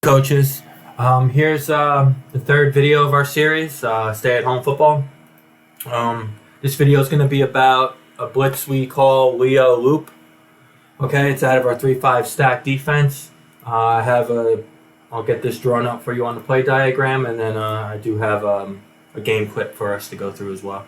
Coaches. Here's the third video of our series, stay-at-home football. This video is going to be about a blitz we call Leo Loop. Okay, it's out of our 3-5 stack defense. I'll get this drawn up for you on the play diagram, and then I do have a game clip for us to go through as well.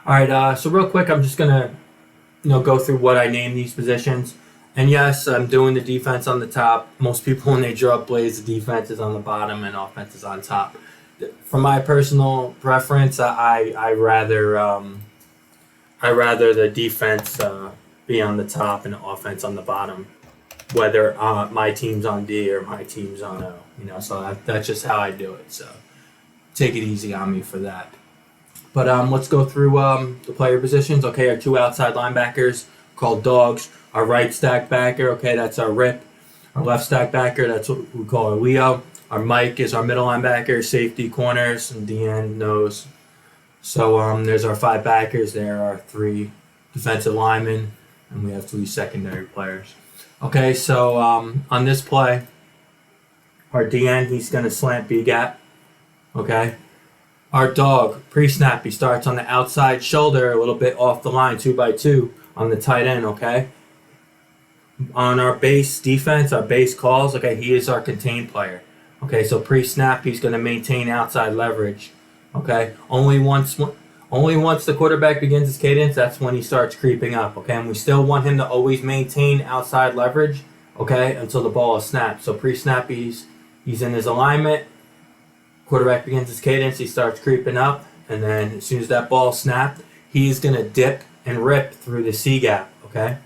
All right, so real quick, I'm just going to go through what I named these positions. And yes, I'm doing the defense on the top. Most people, when they draw up plays, the defense is on the bottom and offense is on top. For my personal preference, I rather the defense be on the top and the offense on the bottom, whether my team's on D or my team's on O. So that's just how I do it. So take it easy on me for that. But let's go through the player positions. Okay, our two outside linebackers called dogs. Our right stack backer, okay, that's our Rip. Our left stack backer, that's what we call our Leo. Our Mike is our middle linebacker, safety, corners, and DN, nose. So there's our 5 backers. There are 3 defensive linemen, and we have 3 secondary players. Okay, so on this play, our DN, he's going to slant B-gap, okay? Our dog, pre-snap, he starts on the outside shoulder, a little bit off the line, 2x2 on the tight end, okay? On our base defense, our base calls, okay, he is our contained player. Okay, so pre-snap, he's going to maintain outside leverage. Okay, only once the quarterback begins his cadence, that's when he starts creeping up. Okay, and we still want him to always maintain outside leverage. Okay, until the ball is snapped. So pre-snap, he's in his alignment. Quarterback begins his cadence, he starts creeping up, and then as soon as that ball is snapped, he's going to dip and rip through the C gap. Okay.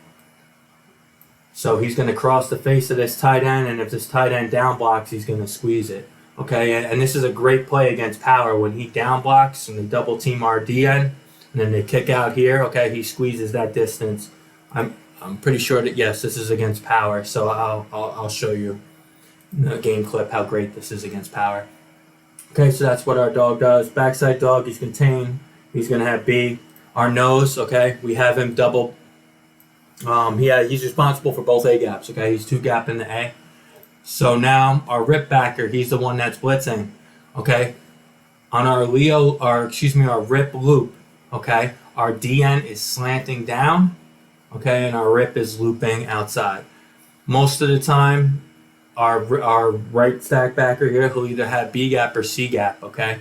So he's going to cross the face of this tight end, and if this tight end down blocks, he's going to squeeze it. Okay, and this is a great play against power. When he down blocks and they double team our DN, and then they kick out here, okay, he squeezes that distance. I'm pretty sure that, yes, this is against power, so I'll show you in the game clip how great this is against power. Okay, so that's what our dog does. Backside dog, he's contained. He's going to have B. Our nose, okay, we have him double. He's responsible for both A gaps. Okay, he's 2 gap in the A. So now our Rip backer, he's the one that's blitzing. Okay, on our Rip loop. Okay, our DN is slanting down. Okay, and our Rip is looping outside. Most of the time, our right stack backer here, he'll either have B gap or C gap. Okay,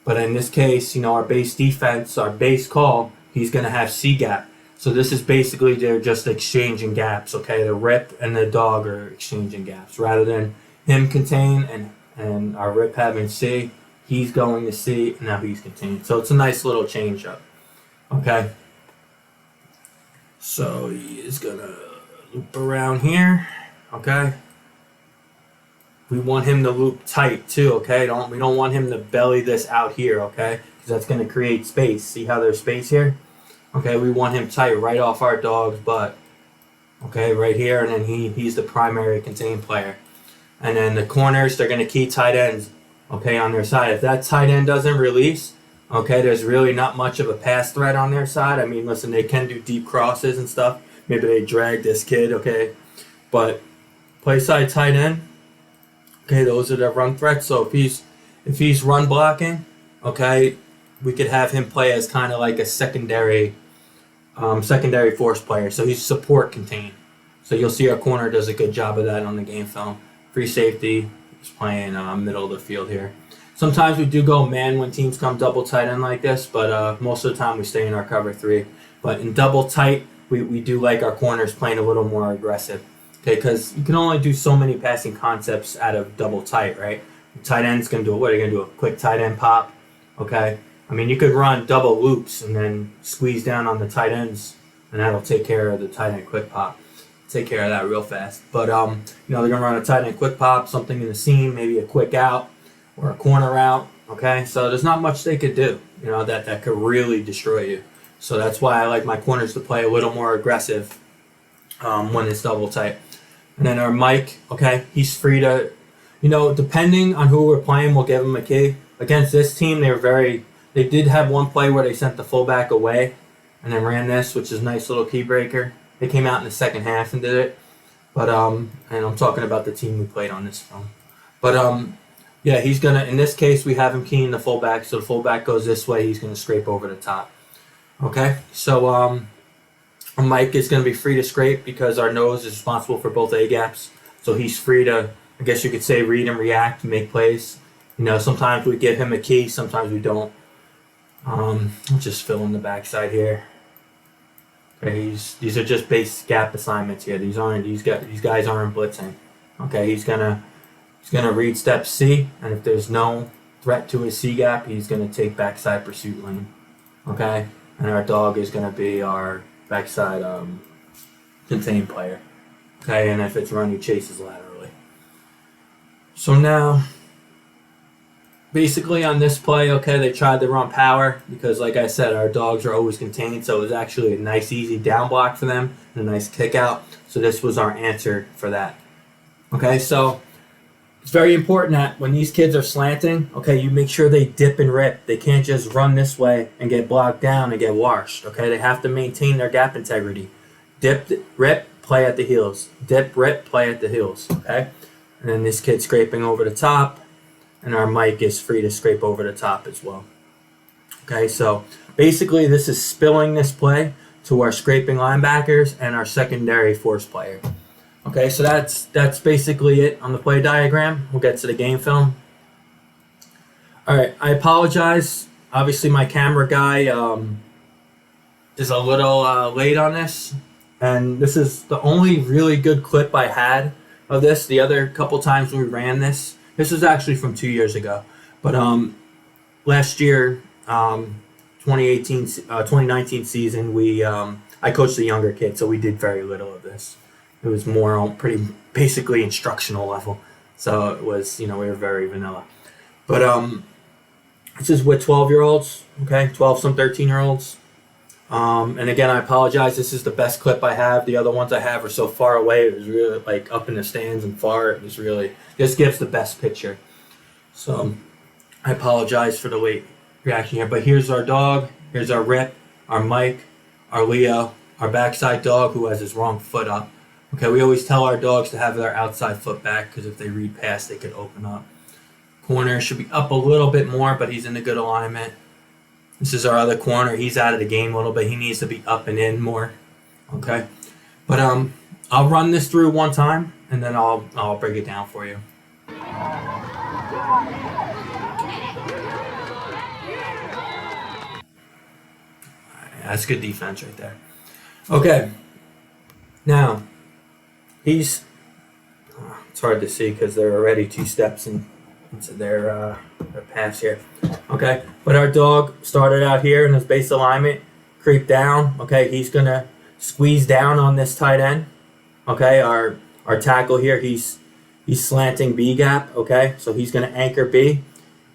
but in this case, our base defense, our base call, he's going to have C gap. So this is basically they're just exchanging gaps, okay? The Rip and the dog are exchanging gaps. Rather than him contain and our Rip having C, he's going to C, and now he's contained. So it's a nice little change up, okay? So he is going to loop around here, okay? We want him to loop tight too, okay? We don't want him to belly this out here, okay? Because that's going to create space. See how there's space here? Okay, we want him tight right off our dog's butt. Okay, right here, and then he's the primary contained player. And then the corners, they're going to key tight ends, okay, on their side. If that tight end doesn't release, okay, there's really not much of a pass threat on their side. I mean, listen, they can do deep crosses and stuff. Maybe they drag this kid, okay. But play side tight end, okay, those are the run threats. So if he's run blocking, okay, we could have him play as kind of like a secondary force player. So he's support contained. So you'll see our corner does a good job of that on the game film. Free safety, he's playing middle of the field here. Sometimes we do go man when teams come double tight end like this, but most of the time we stay in our cover 3. But in double tight, we do like our corners playing a little more aggressive. Okay, because you can only do so many passing concepts out of double tight, right? The tight end's going to do what? Are going to do a quick tight end pop, okay? I mean, you could run double loops and then squeeze down on the tight ends, and that'll take care of the tight end quick pop. Take care of that real fast. But, they're going to run a tight end quick pop, something in the seam, maybe a quick out or a corner out, okay? So there's not much they could do, that could really destroy you. So that's why I like my corners to play a little more aggressive when it's double tight. And then our Mike, okay, he's free to, depending on who we're playing, we'll give him a key. Against this team, they did have one play where they sent the fullback away and then ran this, which is a nice little key breaker. They came out in the second half and did it. But and I'm talking about the team we played on this film. But yeah, he's gonna. In this case, we have him keying the fullback, so the fullback goes this way. He's gonna scrape over the top. Okay, so Mike is gonna be free to scrape because our nose is responsible for both A gaps. So he's free to, I guess you could say, read and react, make plays. You know, sometimes we give him a key, sometimes we don't. I'll just fill in the backside here. Okay, these are just base gap assignments here. These guys aren't blitzing. Okay, he's gonna read step C, and if there's no threat to his C gap, he's gonna take backside pursuit lane. Okay, and our dog is gonna be our backside contain player. Okay, and if it's run, he chases laterally. So now, basically on this play, okay, they tried to run power because, like I said, our dogs are always contained, so it was actually a nice, easy down block for them and a nice kick out. So this was our answer for that. Okay, so it's very important that when these kids are slanting, okay, you make sure they dip and rip. They can't just run this way and get blocked down and get washed. Okay, they have to maintain their gap integrity. Dip, rip, play at the heels. Dip, rip, play at the heels. Okay, and then this kid scraping over the top, and our Mike is free to scrape over the top as well. Okay, so basically this is spilling this play to our scraping linebackers and our secondary force player. Okay, so that's basically it on the play diagram. We'll get to the game film. All right, I apologize. Obviously, my camera guy is a little late on this, and this is the only really good clip I had of this. The other couple times we ran this was actually from 2 years ago, but last year, 2019 season, I coached the younger kids, so we did very little of this. It was more on pretty basically instructional level. So it was, we were very vanilla. But this is with 12-year-olds, okay? 12, some 13-year-olds. And again, I apologize. This is the best clip I have. The other ones I have are so far away. It was really like up in the stands and far. It was really, this gives the best picture. So I apologize for the late reaction here. But here's our dog. Here's our Rip, our Mike, our Leo, our backside dog who has his wrong foot up. Okay, we always tell our dogs to have their outside foot back because if they read past, they could open up. Corner should be up a little bit more, but he's in a good alignment. This is our other corner. He's out of the game a little bit. He needs to be up and in more. Okay, but I'll run this through one time and then I'll break it down for you. That's good defense right there. Okay, now. It's hard to see because they're already 2 steps into their pass here. Okay, but our dog started out here in his base alignment, creep down. Okay, he's gonna squeeze down on this tight end. Okay, our tackle here, he's slanting B gap. Okay, so he's gonna anchor B.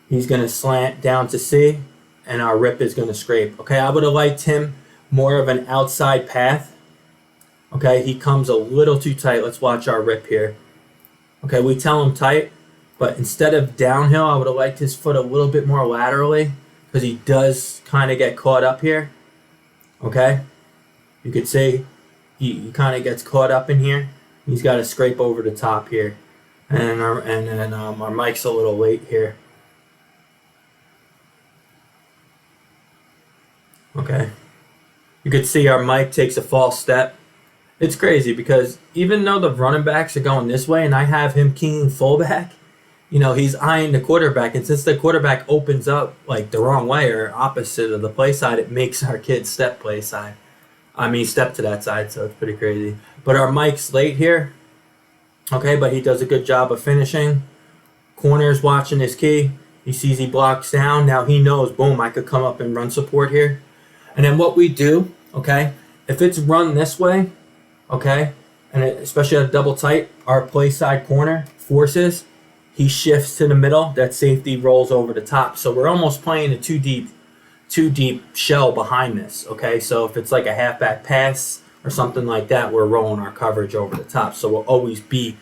He's gonna slant down to C, and our Rip is gonna scrape. Okay, I would have liked him more of an outside path. Okay, he comes a little too tight. Let's watch our Rip here. Okay, we tell him tight, but instead of downhill, I would have liked his foot a little bit more laterally because he does kind of get caught up here. Okay, you could say he kind of gets caught up in here. He's got to scrape over the top here, and our Mike's a little late here. Okay, you could see our Mike takes a false step. It's crazy because even though the running backs are going this way and I have him keying fullback, he's eyeing the quarterback. And since the quarterback opens up like the wrong way or opposite of the play side, it makes our kids step to that side. So it's pretty crazy. But our Mike's late here. Okay, but he does a good job of finishing. Corner's watching his key. He sees he blocks down. Now he knows, boom, I could come up and run support here. And then what we do, okay, if it's run this way, okay, and especially at a double tight, our play side corner forces, he shifts to the middle, that safety rolls over the top. So we're almost playing a too deep shell behind this, okay? So if it's like a halfback pass or something like that, we're rolling our coverage over the top. So we'll always be,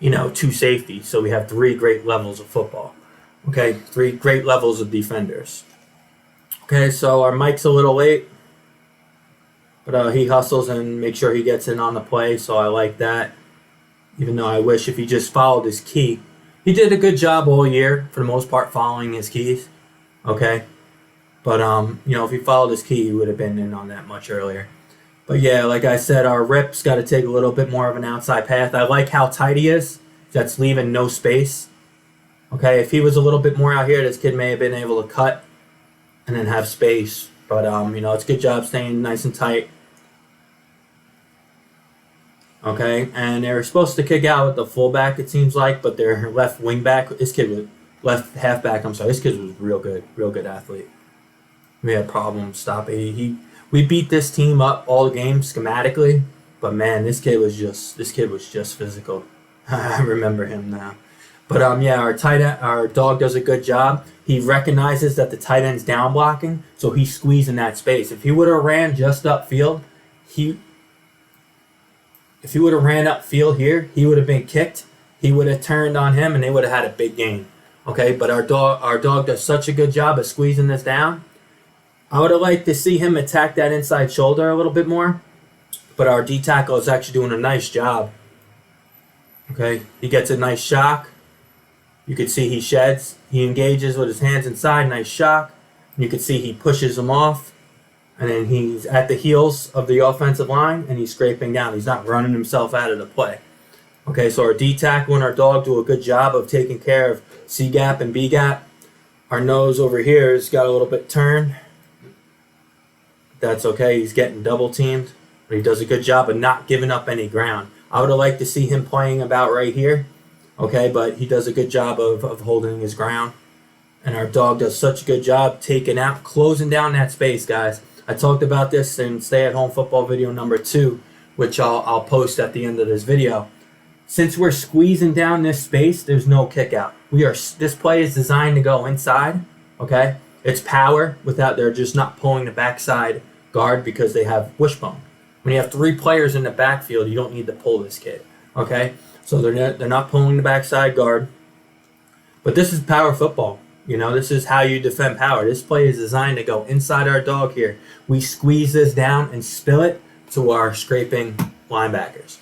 2 safety. So we have 3 great levels of football, okay? 3 great levels of defenders. Okay, so our Mike's a little late. But he hustles and makes sure he gets in on the play, so I like that. Even though I wish if he just followed his key, he did a good job all year for the most part following his keys. Okay, but if he followed his key, he would have been in on that much earlier. But yeah, like I said, our rip's got to take a little bit more of an outside path. I like how tight he is. That's leaving no space. Okay, if he was a little bit more out here, this kid may have been able to cut and then have space. But it's a good job staying nice and tight. Okay, and they're supposed to kick out with the fullback, it seems like, but their left wing back, left halfback. I'm sorry, this kid was real good athlete. We had problems stopping. We beat this team up all the games schematically, but man, this kid was just physical. I remember him now. But our dog does a good job. He recognizes that the tight end's down blocking, so he's squeezing that space. If he would have ran just upfield, if he would have ran upfield here, he would have been kicked. He would have turned on him, and they would have had a big gain. Okay, but our dog does such a good job of squeezing this down. I would have liked to see him attack that inside shoulder a little bit more, but our D tackle is actually doing a nice job. Okay, he gets a nice shock. You can see he sheds. He engages with his hands inside, nice shock. You can see he pushes him off, and then he's at the heels of the offensive line, and he's scraping down. He's not running himself out of the play. Okay, so our D tackle and our dog do a good job of taking care of C gap and B gap. Our nose over here has got a little bit turned. That's okay. He's getting double teamed, but he does a good job of not giving up any ground. I would have liked to see him playing about right here, okay, but he does a good job of holding his ground. And our dog does such a good job taking out, closing down that space, guys. I talked about this in stay-at-home football video number 2, which I'll post at the end of this video. Since we're squeezing down this space, there's no kick out. This play is designed to go inside, okay? It's power they're just not pulling the backside guard because they have wishbone. When you have 3 players in the backfield, you don't need to pull this kid, okay? So they're not pulling the backside guard. But this is power football. This is how you defend power. This play is designed to go inside our dog here. We squeeze this down and spill it to our scraping linebackers.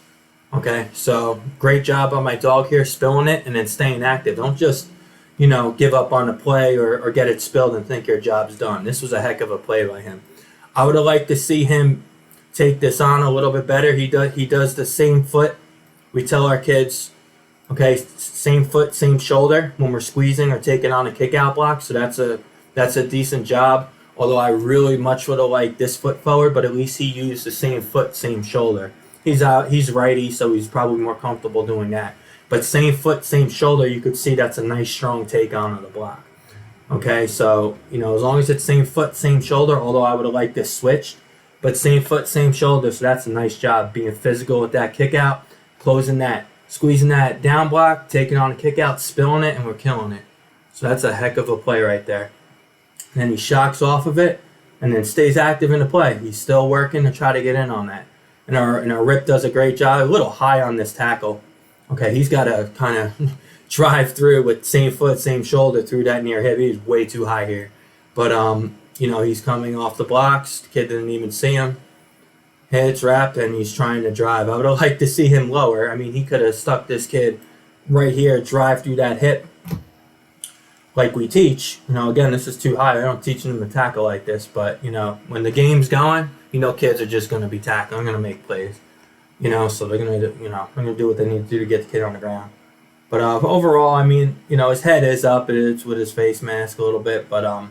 Okay, so great job on my dog here, spilling it and then staying active. Don't just, give up on the play or get it spilled and think your job's done. This was a heck of a play by him. I would have liked to see him take this on a little bit better. He does the same foot. We tell our kids, okay, same foot, same shoulder when we're squeezing or taking on a kick-out block. So that's a decent job. Although I really much would have liked this foot forward, but at least he used the same foot, same shoulder. He's righty, so he's probably more comfortable doing that. But same foot, same shoulder, you could see that's a nice strong take on of the block. Okay, so as long as it's same foot, same shoulder, although I would have liked this switched, but same foot, same shoulder, so that's a nice job being physical with that kick out, closing that, squeezing that down block, taking on a kick out, spilling it, and we're killing it. So that's a heck of a play right there. And then he shocks off of it and then stays active in the play. He's still working to try to get in on that. And our rip does a great job. A little high on this tackle. Okay, he's got to kind of drive through with same foot, same shoulder through that near hip. He's way too high here. But, he's coming off the blocks. The kid didn't even see him. Head's wrapped, and he's trying to drive. I would have liked to see him lower. I mean, he could have stuck this kid right here, drive through that hip like we teach. Again, this is too high. I don't teach them to tackle like this. But, when the game's going, kids are just going to be tackling. I'm going to make plays. So they're going to do what they need to do to get the kid on the ground. But overall, his head is up. It's with his face mask a little bit. But,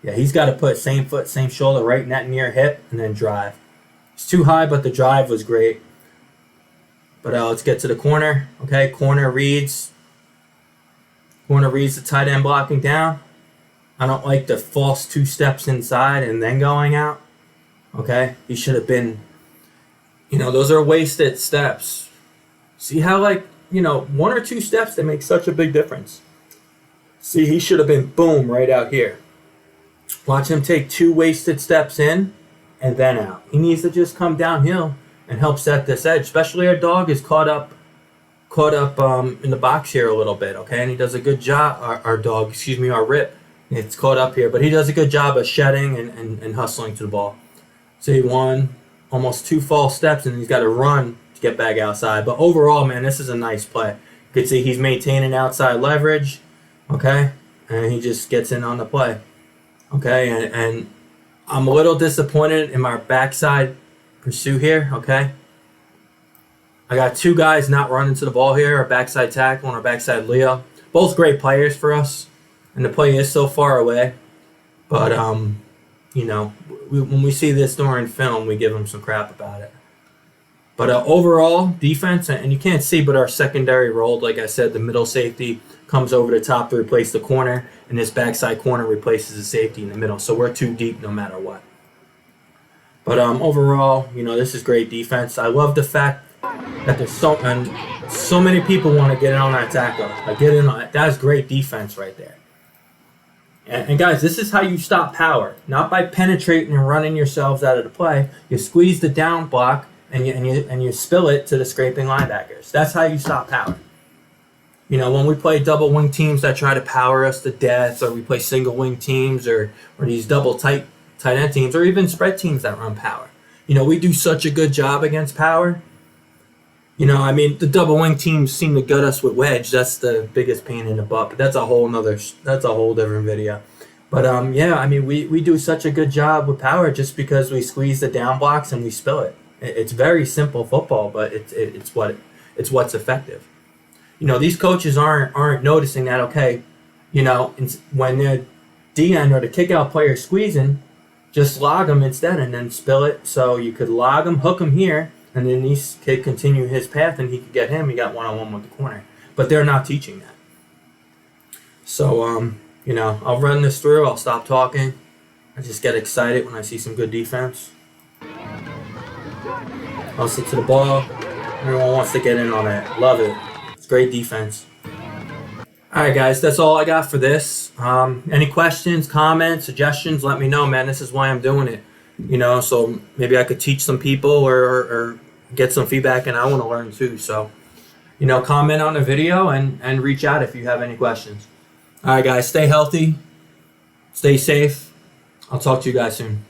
he's got to put same foot, same shoulder right in that near hip and then drive. It's too high, but the drive was great. But let's get to the corner. Okay, corner reads the tight end blocking down. I don't like the false 2 steps inside and then going out. Okay, he should have been, those are wasted steps. See how 1 or 2 steps that make such a big difference. See, he should have been boom right out here. Watch him take 2 wasted steps in and then out. He needs to just come downhill and help set this edge. Especially our dog is caught up in the box here a little bit, okay? And he does a good job. Our rip, it's caught up here, but he does a good job of shedding and hustling to the ball. See, 1, almost 2 false steps, and he's got to run to get back outside. But overall, man, this is a nice play. You can see he's maintaining outside leverage, okay? And he just gets in on the play, okay? And I'm a little disappointed in our backside pursuit here, okay? I got two guys not running to the ball here, our backside tackle and our backside Leo. Both great players for us, and the play is so far away. But, you know, when we see this during film, we give them some crap about it. But overall, defense, and you can't see, but our secondary rolled. Like I said, the middle safety comes over the top to replace the corner, and this backside corner replaces the safety in the middle. So we're too deep no matter what. But overall, you know, this is great defense. I love the fact that there's so many people want to get in on that tackle. Like, get in on it. That's great defense right there. And guys, this is how you stop power. Not by penetrating and running yourselves out of the play. You squeeze the down block and you spill it to the scraping linebackers. That's how you stop power. You know, when we play double wing teams that try to power us to death, or we play single wing teams, or these double tight end teams, or even spread teams that run power. You know, we do such a good job against power. You know, I mean, the double wing teams seem to gut us with wedge. That's the biggest pain in the butt. But that's a whole different video. But yeah, I mean, we do such a good job with power just because we squeeze the down blocks and we spill it. It's very simple football, but it's what's effective. You know, these coaches aren't noticing that. Okay, you know, when the D end or the kick out player is squeezing, just log them instead and then spill it. So you could log them, hook them here. And then he could continue his path, and he could get him. He got one-on-one with the corner. But they're not teaching that. So, you know, I'll run this through. I'll stop talking. I just get excited when I see some good defense. I'll sit to the ball. Everyone wants to get in on it. Love it. It's great defense. All right, guys, that's all I got for this. Any questions, comments, suggestions, let me know, man. This is why I'm doing it. You know, so maybe I could teach some people or get some feedback, and I want to learn too. So, you know, comment on the video and reach out if you have any questions. All right, guys, stay healthy, stay safe. I'll talk to you guys soon.